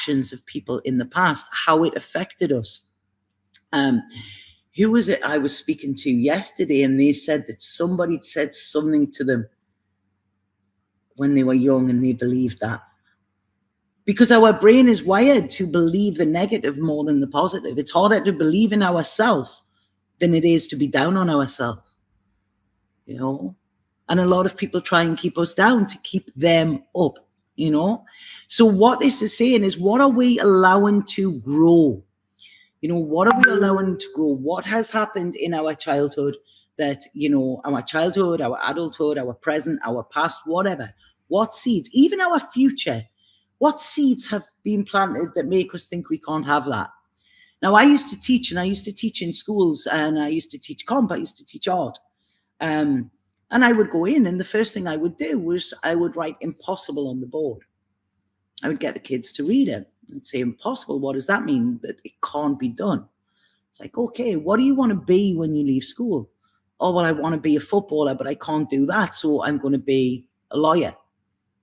actions of people in the past, how it affected us. Who was it I was speaking to yesterday, and they said that somebody said something to them when they were young and they believed that. Because our brain is wired to believe the negative more than the positive. It's harder to believe in ourselves than it is to be down on ourselves, you know? And a lot of people try and keep us down to keep them up, you know? So what this is saying is, what are we allowing to grow? You know, what are we allowing to grow? What has happened in our childhood that, you know, our childhood, our adulthood, our present, our past, whatever. What seeds, even our future, what seeds have been planted that make us think we can't have that? Now, I used to teach, and I used to teach in schools, and I used to teach comp, I used to teach art. And I would go in, and the first thing I would do was I would write impossible on the board. I would get the kids to read it and say, impossible, what does that mean? That it can't be done. It's like, okay, what do you want to be when you leave school? Oh, well, I want to be a footballer, but I can't do that, so I'm going to be a lawyer.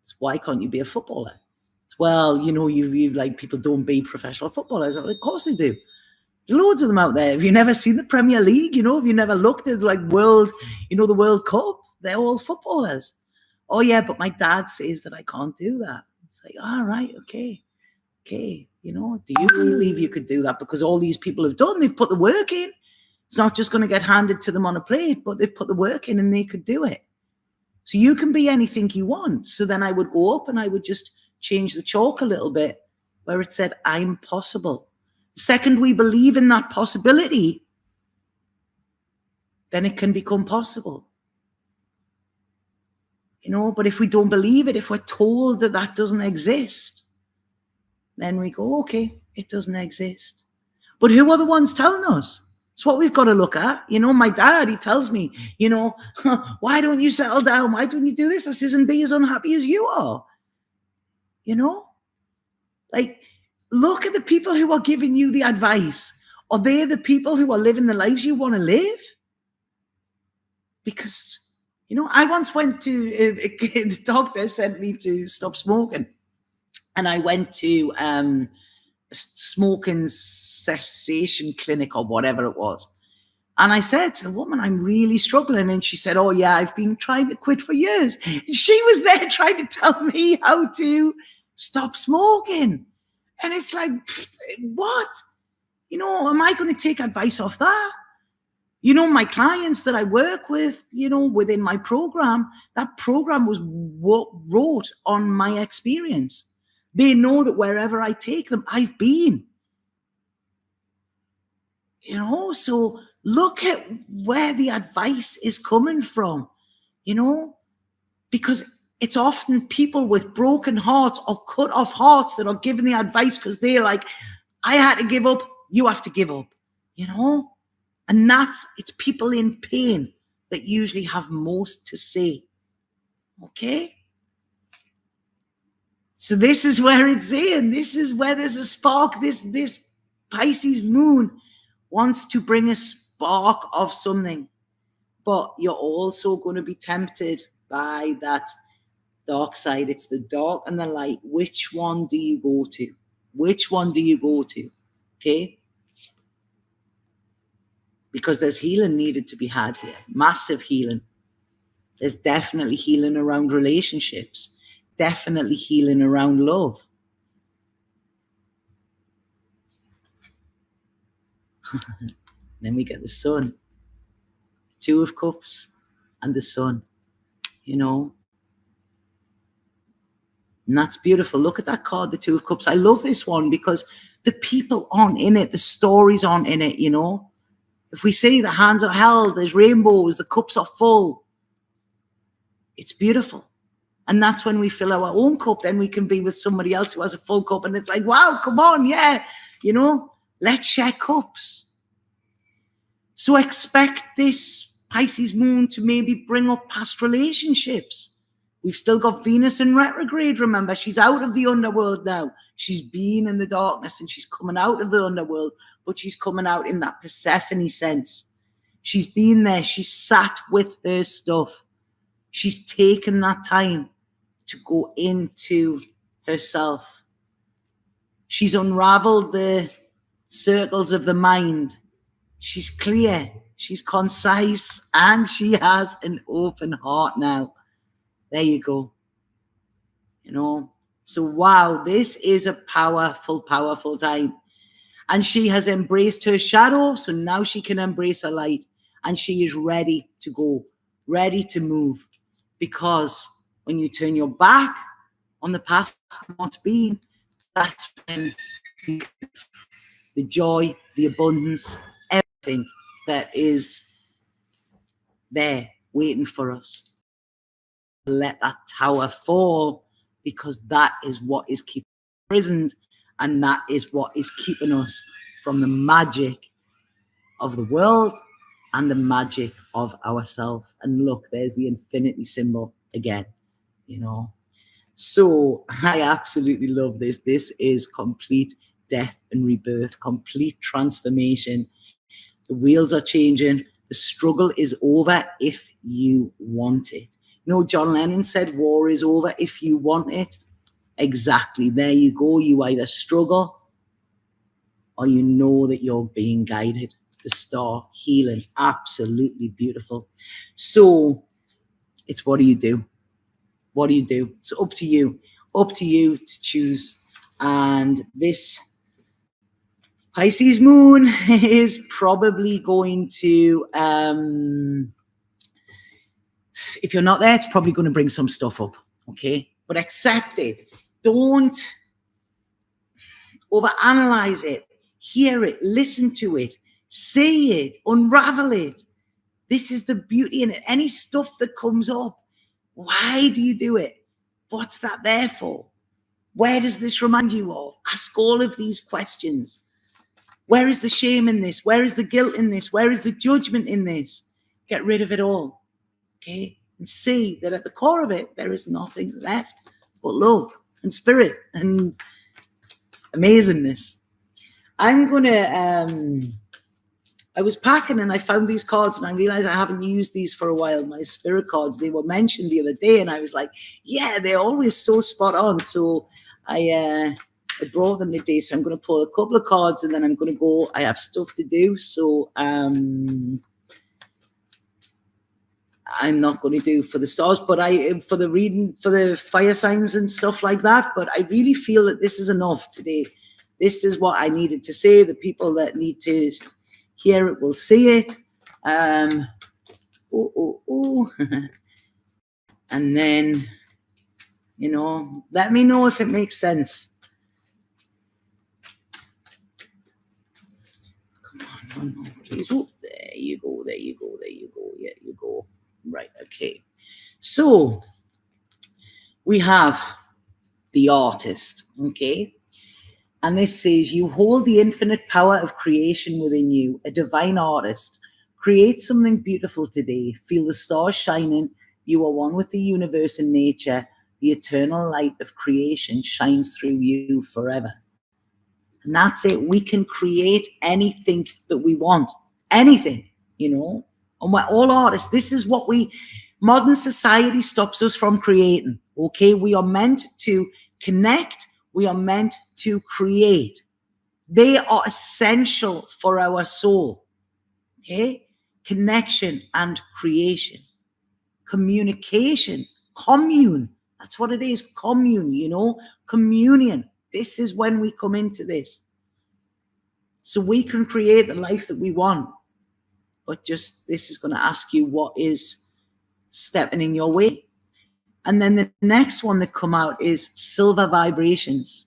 So why can't you be a footballer? Well, you know, you like, people don't be professional footballers. Of course they do. There's loads of them out there. Have you never seen the Premier League? You know, have you never looked at like world, you know, the World Cup? They're all footballers. Oh yeah, but my dad says that I can't do that. It's like, all right, okay. You know, do you believe you could do that? Because all these people have done, they've put the work in. It's not just going to get handed to them on a plate, but they've put the work in and they could do it. So you can be anything you want. So then I would go up and I would just change the chalk a little bit where it said, I'm possible. The second we believe in that possibility, then it can become possible. You know, but if we don't believe it, if we're told that that doesn't exist, then we go, okay, it doesn't exist. But who are the ones telling us? It's what we've got to look at. You know, my dad, he tells me, you know, why don't you settle down? Why don't you do this? I says, and be as unhappy as you are. You know, like, look at the people who are giving you the advice. Are they the people who are living the lives you want to live? Because, you know, I once went to, the doctor sent me to stop smoking. And I went to a smoking cessation clinic or whatever it was. And I said to the woman, I'm really struggling. And she said, oh yeah, I've been trying to quit for years. And she was there trying to tell me how to stop smoking. And it's like, what? You know, am I going to take advice off that? You know, my clients that I work with, you know, within my program, that program was wrote on my experience. They know that wherever I take them, I've been. You know, so look at where the advice is coming from, you know, because it's often people with broken hearts or cut off hearts that are giving the advice because they're like, I had to give up, you have to give up, you know? And it's people in pain that usually have most to say, okay? So this is where it's saying, this is where there's a spark. This Pisces moon wants to bring a spark of something, but you're also going to be tempted by that dark side. It's the dark and the light. Which one do you go to? Which one do you go to? Okay? Because there's healing needed to be had here. Massive healing. There's definitely healing around relationships. Definitely healing around love. Then we get the sun. Two of Cups and the sun, you know. And that's beautiful. Look at that card, the Two of Cups. I love this one because the people aren't in it. The stories aren't in it, you know. If we say the hands are held, there's rainbows, the cups are full. It's beautiful. And that's when we fill our own cup. Then we can be with somebody else who has a full cup. And it's like, wow, come on, yeah. You know, let's share cups. So expect this Pisces moon to maybe bring up past relationships. We've still got Venus in retrograde, remember. She's out of the underworld now. She's been in the darkness and she's coming out of the underworld, but she's coming out in that Persephone sense. She's been there. She's sat with her stuff. She's taken that time to go into herself. She's unraveled the circles of the mind. She's clear, she's concise, and she has an open heart now. There you go. You know, so wow, this is a powerful, powerful time. And she has embraced her shadow, so now she can embrace her light. And she is ready to go, ready to move. Because when you turn your back on the past and what's been, that's when the joy, the abundance, everything that is there waiting for us. Let that tower fall, because that is what is keeping us imprisoned, and that is what is keeping us from the magic of the world and the magic of ourselves. And look, there's the infinity symbol again, you know. So I absolutely love this. This is complete death and rebirth, complete transformation. The wheels are changing. The struggle is over if you want it. You know, John Lennon said, war is over if you want it. Exactly. There you go. You either struggle or you know that you're being guided. The star healing. Absolutely beautiful. So it's what do you do? What do you do? It's up to you. Up to you to choose. And this Pisces moon is probably going to, if you're not there, it's probably going to bring some stuff up, okay? But accept it. Don't overanalyze it. Hear it. Listen to it. See it. Unravel it. This is the beauty in it. Any stuff that comes up, why do you do it? What's that there for? Where does this remind you of? Ask all of these questions. Where is the shame in this? Where is the guilt in this? Where is the judgment in this? Get rid of it all, okay? And see that at the core of it, there is nothing left but love and spirit and amazingness. I'm going to, I was packing and I found these cards and I realized I haven't used these for a while. My spirit cards, they were mentioned the other day and I was like, yeah, they're always so spot on. So I brought them today. So I'm going to pull a couple of cards and then I'm going to go. I have stuff to do. So I'm not going to do for the stars, but for the reading, for the fire signs and stuff like that. But I really feel that this is enough today. This is what I needed to say. The people that need to hear it will see it. And then, you know, let me know if it makes sense. Come on, one more, please. Oh, there you go, there you go, there you go. Yeah, you go. Right, okay. So we have the artist, okay? And this says, you hold the infinite power of creation within you, a divine artist. Create something beautiful today. Feel the stars shining. You are one with the universe and nature. The eternal light of creation shines through you forever. And that's it. We can create anything that we want. Anything, you know. And we're all artists. This is what modern society stops us from creating, okay? We are meant to connect. We are meant to create. They are essential for our soul, okay? Connection and creation. Communication, commune. That's what it is, commune, you know, communion. This is when we come into this. So we can create the life that we want. But just this is going to ask you what is stepping in your way. And then the next one that come out is silver vibrations.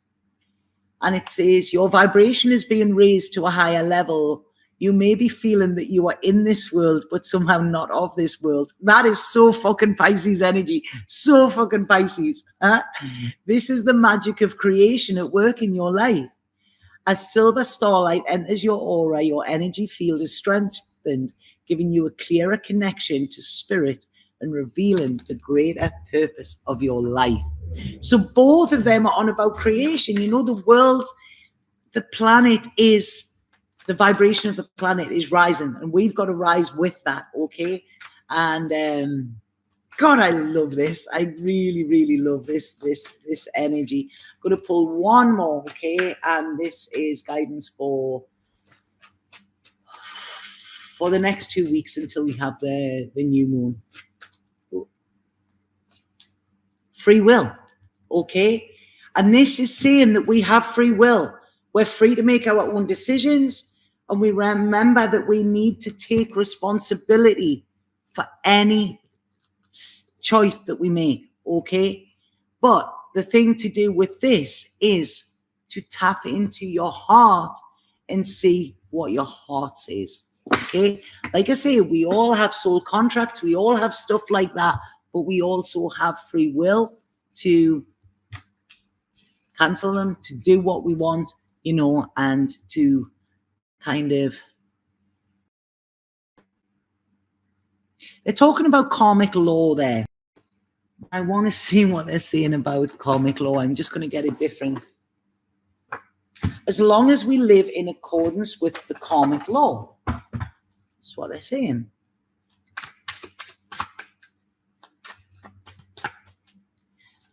And it says your vibration is being raised to a higher level. You may be feeling that you are in this world, but somehow not of this world. That is so fucking Pisces energy. So fucking Pisces. Huh? This is the magic of creation at work in your life. As silver starlight enters your aura, your energy field is strengthened, giving you a clearer connection to spirit and revealing the greater purpose of your life. So both of them are on about creation. You know, the world, the planet is, the vibration of the planet is rising, and we've got to rise with that, okay? And God, I love this. I really, really love this energy. I'm going to pull one more, okay? And this is guidance for the next 2 weeks until we have the new moon. Free will, okay? And this is saying that we have free will. We're free to make our own decisions, and we remember that we need to take responsibility for any choice that we make, okay? But the thing to do with this is to tap into your heart and see what your heart says, okay? Like I say, we all have soul contracts, we all have stuff like that, but we also have free will to cancel them, to do what we want, you know, and to kind of... They're talking about karmic law there. I want to see what they're saying about karmic law. I'm just going to get it different. As long as we live in accordance with the karmic law. That's what they're saying.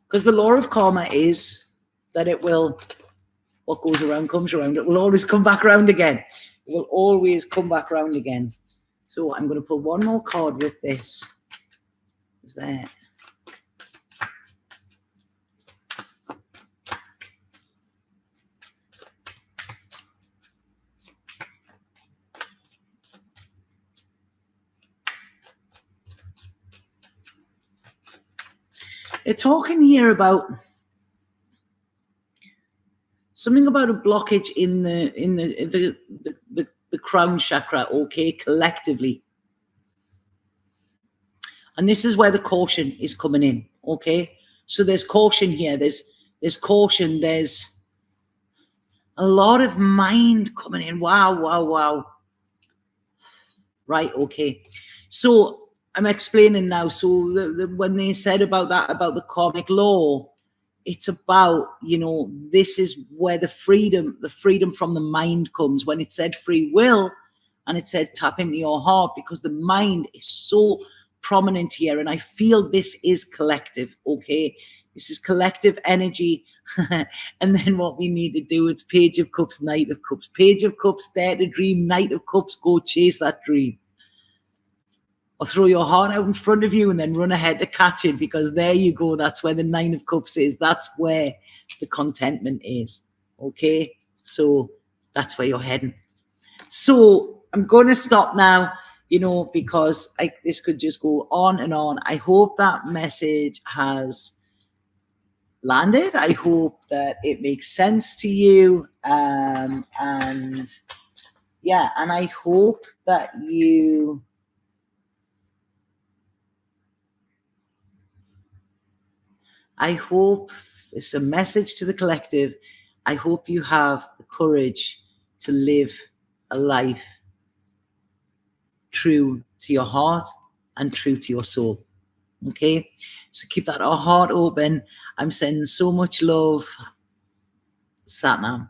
Because the law of karma is that it will, what goes around comes around. It will always come back around again. It will always come back around again. So I'm going to put one more card with this. Is there? They're talking here about something about a blockage in the crown chakra, okay, collectively. And this is where the caution is coming in, okay? So there's caution here. There's caution. There's a lot of mind coming in. Wow. Right, okay. So I'm explaining now. So when they said about that, about the karmic law, it's about, you know, this is where the freedom from the mind comes. When it said free will and it said tap into your heart, because the mind is so prominent here. And I feel this is collective, okay? This is collective energy. And then what we need to do, it's Page of Cups, Knight of Cups. Page of Cups, dare to dream. Knight of Cups, go chase that dream. Or throw your heart out in front of you and then run ahead to catch it, because there you go. That's where the Nine of Cups is. That's where the contentment is. Okay? So that's where you're heading. So I'm going to stop now, you know, because this could just go on and on. I hope that message has landed. I hope that it makes sense to you. And yeah, and I hope that you... I hope it's a message to the collective. I hope you have the courage to live a life true to your heart and true to your soul. Okay? So keep that heart open. I'm sending so much love. Satnam.